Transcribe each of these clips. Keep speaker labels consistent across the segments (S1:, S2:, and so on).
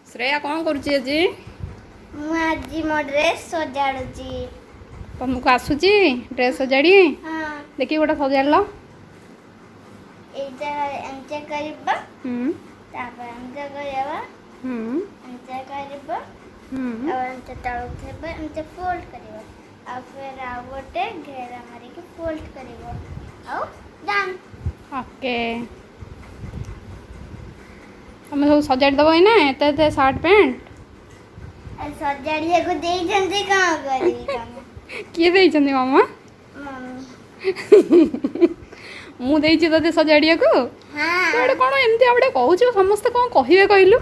S1: श्रेया कौन करुची आज
S2: मो ड्रेस सजाड़ुची
S1: तुमको आसूची ड्रेस सजाड़ी
S2: हाँ
S1: देखी गोटे सजाड़ लो
S2: एटा एंचे करबा तापर एंचे करबा एंचे करबा और एंचे तळो थेबा एंचे फोल्ड करबा आ फिर आ गोटे घेरा मारी के फोल्ड करबा आ डन
S1: ओके तुम सब सजाड़ दब ना एते सार्ट पैंट
S2: सजाड़िया को दे जंदी कहां करी
S1: किए देइछन्ती मामा
S2: मम्मी
S1: मु देइछि तते सजाड़िया को
S2: हाँ
S1: तो एडे कोन एमती आबडे कहूछु समस्त कोन कहिबे कहलु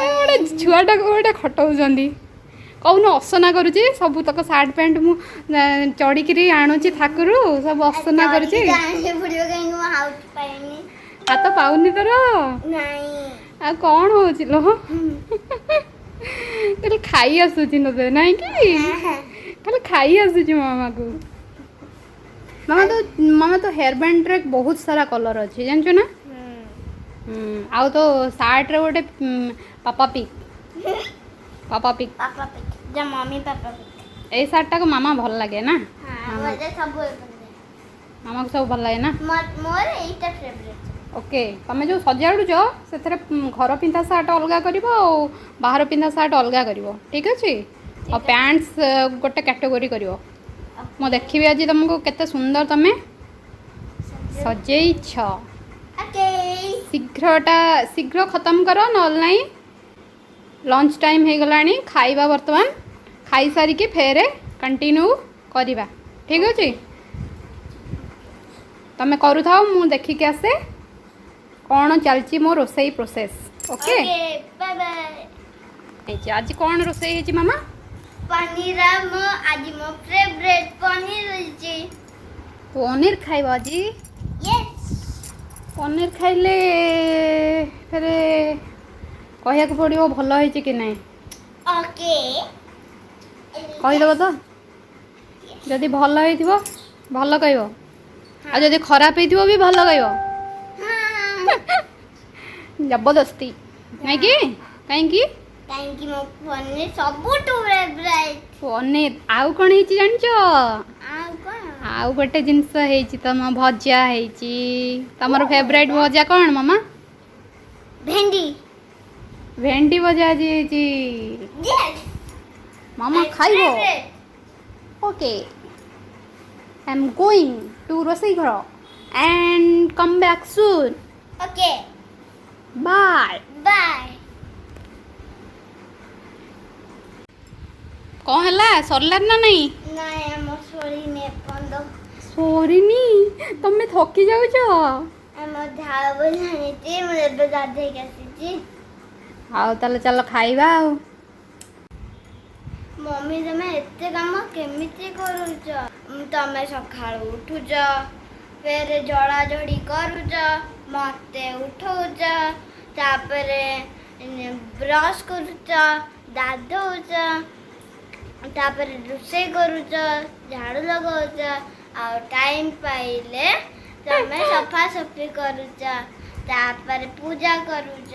S1: एडे छुआटा को एडे खटौजंदी कहून असना करूची सब तक सार्ट पैंट मु चढ़ी आणुची थाकुरु सब असना करूची
S2: जाने पड़ियो कहीं को हाउस पाइनी
S1: आ तो पाउनी तोर
S2: नहीं
S1: आ कौन होची लो खाली खाई आसुची नते नहीं कि खाली खाई आसुची मामा तो हेयर बैंड रे बहुत सारा कलर अच्छी जानছো ना आउ तो सार्ट रे गोटे पापा पिक
S2: पापा पिक जब मम्मी पापा पिक
S1: ए सार्ट टा को मामा भल लगे ना
S2: हां मुझे सब
S1: मामा को सब भल लगे ना
S2: मोर एटा फेवरेट
S1: ओके तमें जो सजाड़ुच से घर पिंधा सार्ट अलग कर बाहर पिंधा सार्ट अलग कर ठीक अच्छे और पैंट्स गोटे कैटेगोरी कर मु देखी आज तुमको केते सुंदर तमें सजेइछ शीघ्र खत्म कर नल नहीं लंच टाइम हो गलानी खाइबा वर्तमान खाई सारिकी फेर कंटिन्यू करिबा ठीक अच्छे तमें करू था मु देखिक आसे कौन चलची मो रोसई प्रोसेस ओके
S2: बाय बाय
S1: आज कौन रोसई है मामा
S2: पनीर मो आज मो फेवरेट पनीर होची
S1: पनीर खाइबा आज
S2: यस
S1: पनीर खाइले फिर कहया को पड़ियो भल होइची कि नहीं
S2: ओके
S1: कहिदब तो जदि भल होइथिबो भल कहबो आ जदि खराब होइथिबो भी भल कहबो जबरदस्ती नहीं कि
S2: कहीं मो पनीर सबुठु फेवरेट
S1: पनीर आउ कौन है जानच
S2: आउ कोन
S1: आउ गोटे जिनस है तम भजा है तमर फेवरेट भजा कौन मामा
S2: भेंडी
S1: भेंडी भजा जी
S2: यस
S1: मामा खाइबो okay I am going to रोसई घर and come back soon
S2: okay
S1: bye
S2: bye
S1: कौन है सरला ना नहीं
S2: नहीं हम सोरी ने पंदो
S1: सोरीनी तमे थकी जाउछ
S2: हम झाड़ बजानी थी मुझे बजा दे कैसी थी
S1: आउ ताले चलो खाइबा आउ
S2: मम्मी तमे एते काम केमिति करूछ तमे सकाळ उठुछ फिर जड़ा जड़ी करूछ मते उठौछ तापरे ब्रश करूछ दाधौछ तापरे रोषेई करूछ झाड़ू लगाउछ आ टाइम पाइले तमे सफा सफी करूछ तापरे पूजा करूछ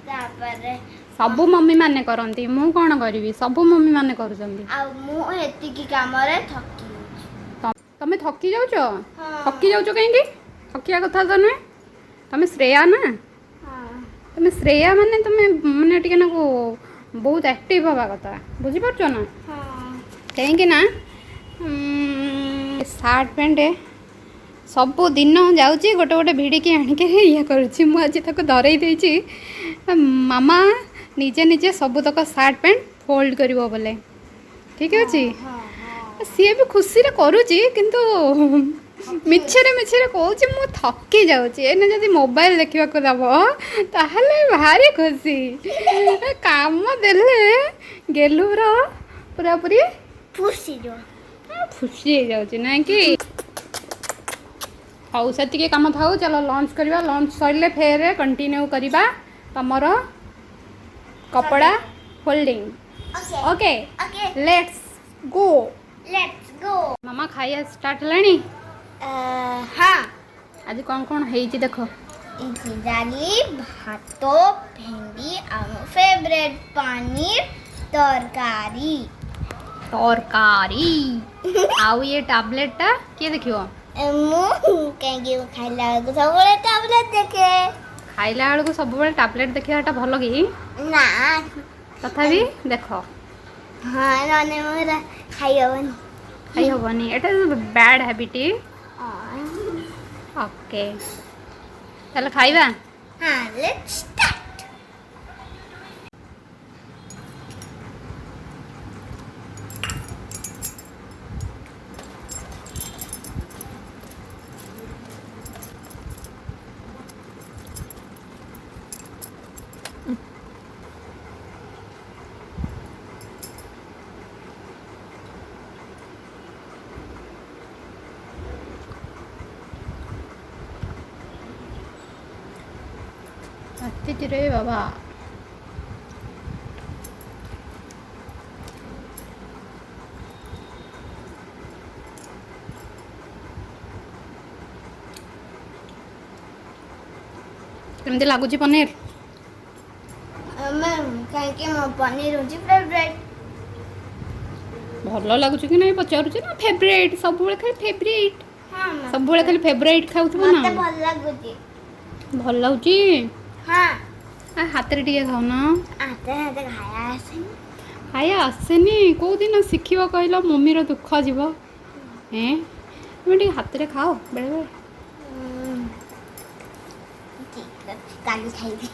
S2: तापरे
S1: सबु मम्मी माने करंती मु कोन करबी सबु मम्मी माने करूचंती
S2: आ मु एतिकी काम रे थकी
S1: तमे थकी जाउछ
S2: हाँ।
S1: थकी जाउछ कहीं थकिया कथा तो नुहे तमे श्रेया ना
S2: हां
S1: तमे श्रेया माने तमे माने टिके ना को बहुत एक्टिव हवा कथा बुझी परछ ना
S2: हां
S1: कहीं ना सार्ट पैंट सबु दिन जाऊँगी गोटे गोटे भिड़िकी आणिक ये करुँची मुझे धरई देती मामा निजे निजे सबुतक सार्ट पैंट फोल्ड कर बोले ठीक अच्छे सी भी खुशी करुच्ची किंतु मिछरे मिछरे कहूँ मु थकी जाऊँगी जब मोबाइल देखा दब ताहले भारी खुशी काम देले गेलुर पूरा पूरी
S2: खुशी
S1: खुशी हो जाऊँ ना कि हाउ से कम था चलो लंच करवा लंच सर फेर कंटिन्यू करवा तमर कपड़ा फोल्डिंग ओके लेट्स गो मामा खाइया स्टार्ट है
S2: हाँ
S1: आज कौन कौन है देख
S2: ଏଠି ଡାଲି ଭାତ ଭେଣ୍ଡି ଆମ ଫେଭରେଟ୍ ପନିର ତରକାରୀ
S1: ତରକାରୀ ଆଉ ये टैबलेट टा किए देखियो
S2: ମୁଁ କାହିଁକି ଖାଇଲା ବେଳକୁ ସବୁବେଳେ ଟାବଲେଟ୍ ଦେଖେ
S1: ଖାଇଲା ବେଳକୁ ସବୁବେଳେ ଟैबलेट ଦେଖିବାଟା ଭଲ କି
S2: ନା
S1: ତଥାପି ଦେଖ
S2: ହଁ ନହେଲେ ମୋର ଖାଇ ହେବନି
S1: ଖାଇ ହବନି ଏଟା ବ୍ୟାଡ୍ ହ୍ୟାବିଟ୍ ଓକେ ତାହେଲେ ଖାଇବା
S2: ହଁ ଲେଟ୍ସ ଷ୍ଟାର୍ଟ
S1: ଆସିଛିରେ ବାବା କେମିତି ଲାଗୁଛି ପନିର
S2: ମ୍ୟାମ୍ କାହିଁକି ମୋ ପନିର ହେଉଛି ଫେଭରେଟ୍
S1: ଭଲ ଲାଗୁଛି କି ନାହିଁ ପଚାରୁଛି ନା ଫେଭରେଟ୍ ସବୁବେଳେ ଖାଲି ଫେଭରେଟ୍
S2: ହଁ
S1: ସବୁବେଳେ ଖାଲି ଫେଭରେଟ୍ ଖାଉଥିବ ନା
S2: ମତେ ଭଲ ଲାଗୁଛି
S1: ଭଲ ଲାଗୁଛି
S2: ହଁ
S1: ହାତରେ ଟିକେ ଖାଉନ
S2: ହାତେ ହାତେ ଖାଇବା ଆସେନି
S1: ଖାଇବା ଆସେନି କେଉଁଦିନ ଶିଖିବ କହିଲ ମମିର ଦୁଃଖ ଯିବ ତୁମେ ଟିକେ ହାତରେ ଖାଅ ବେଳେବେଳେ
S2: ଠିକ୍ ଅଛି କାଲି ଖାଇବି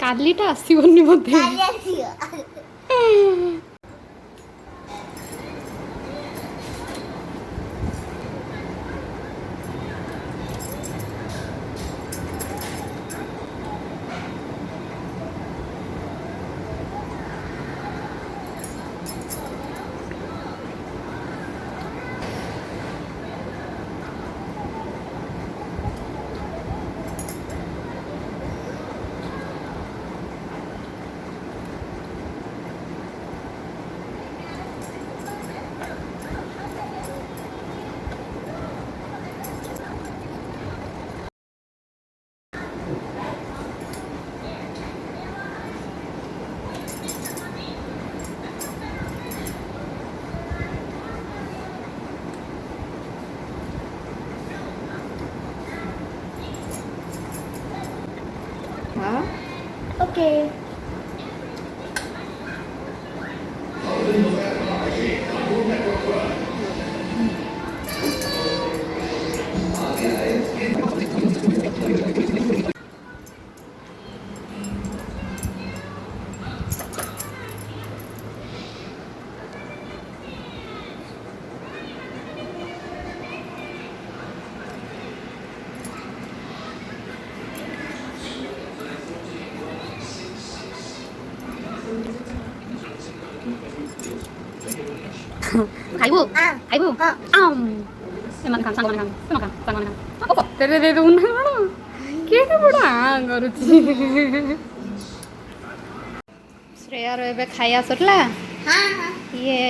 S1: କାଲିଟା ଆସିବନି ବୋଧେ
S2: କାଲି ଆସିବ ଓକେ
S1: ଖାଇବୁ ଖାଇବୁ ସେମାନେ ଖାଆନ୍ତୁ ସାଙ୍ଗମାନେ ଖାଆନ୍ତୁ ସେମାନେ ଖାଆନ୍ତୁ ସାଙ୍ଗମାନେ ଖାଆନ୍ତୁ ସତରେ ଦେଇ ଦେଉନା କ'ଣ କିଏ ବଡ଼ କରୁଛି ଶ୍ରେୟାର ଏବେ ଖାଇବା ସରିଲା ଇଏ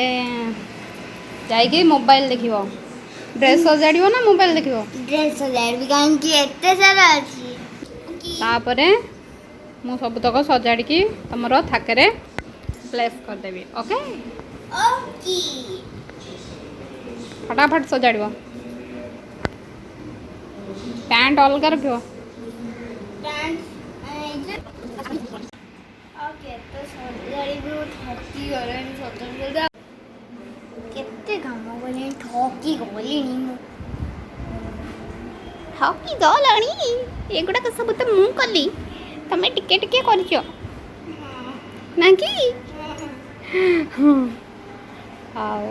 S1: ଯାଇକି ମୋବାଇଲ ଦେଖିବ ଡ୍ରେସ୍ ସଜାଡ଼ିବ ନା ମୋବାଇଲ ଦେଖିବ
S2: ଡ୍ରେସ୍ ସଜାଡ଼ିବି କାହିଁକି ଏତେ ସାରା ଅଛି
S1: ତାପରେ ମୁଁ ସବୁତକ ସଜାଡ଼ିକି ତମର ଥାକରେ ପ୍ଲେସ୍ କରିଦେବି ଓକେ
S2: ଓକେ
S1: फटाफट सजाड़ पैंट अलग रखियो
S2: କେତେ କାମ କଲିଣି ଠକି ଗଲିଣି ମୁଁ
S1: ଠକି ଗଲଣି ଏଗୁଡ଼ାକ ସବୁ ତ ମୁଁ କଲି ତମେ ଟିକେ ଟିକେ କରିଛ ନା କି ଆଉ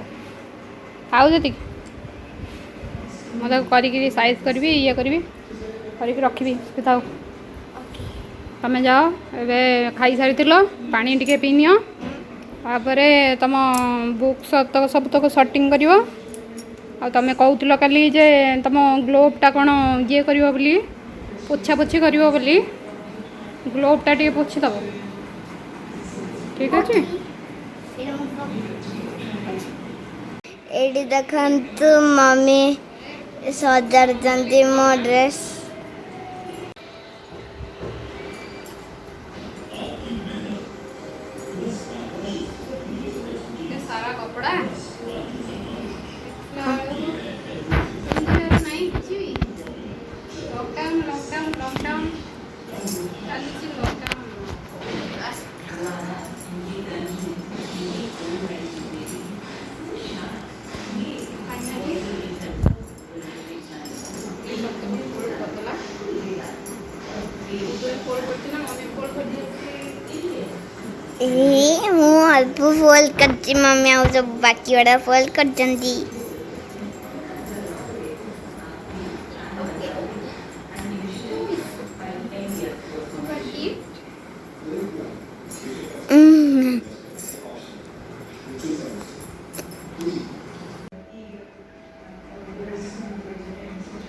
S1: ଆଉ ଯେତିକି ମୁଁ ତାକୁ କରିକି ସାଇଜ୍ କରିବି ଇଏ କରିବି କରିକି ରଖିବି ଥାଉ ତମେ ଯାଅ ଏବେ ଖାଇସାରିଥିଲ ପାଣି ଟିକେ ପିଇନିଅ ତାପରେ ତୁମ ବୁକ୍ ସବୁତକ ସର୍ଟିଂ କରିବ ଆଉ ତୁମେ କହୁଥିଲ କାଲି ଯେ ତୁମ ଗ୍ଲୋଭ୍ଟା କ'ଣ ଇଏ କରିବ ବୋଲି ପୋଛାପୋଛି କରିବ ବୋଲି ଗ୍ଲୋଭ୍ଟା ଟିକେ ପୋଛିଦେବ ଠିକ୍ ଅଛି
S2: ଏଇଠି ଦେଖନ୍ତୁ ମମି ସଜାଡ଼ୁଛନ୍ତି ମୋ ଡ୍ରେସ୍ ମୁଁ ଅଳ୍ପ ଫୋଲ୍ଡ କରିଛି ମମ୍ମି ଆଉ ସବୁ ବାକି ଗୁଡ଼ା ଫୋଲ୍ଡ କରିଛନ୍ତି।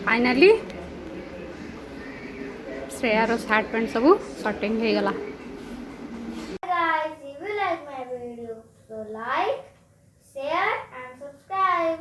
S1: फाइनाली श्रेयार सार्ट पैंट सब शर्टिंग हो गला।
S2: Guys, if you like my video, so like, share and subscribe.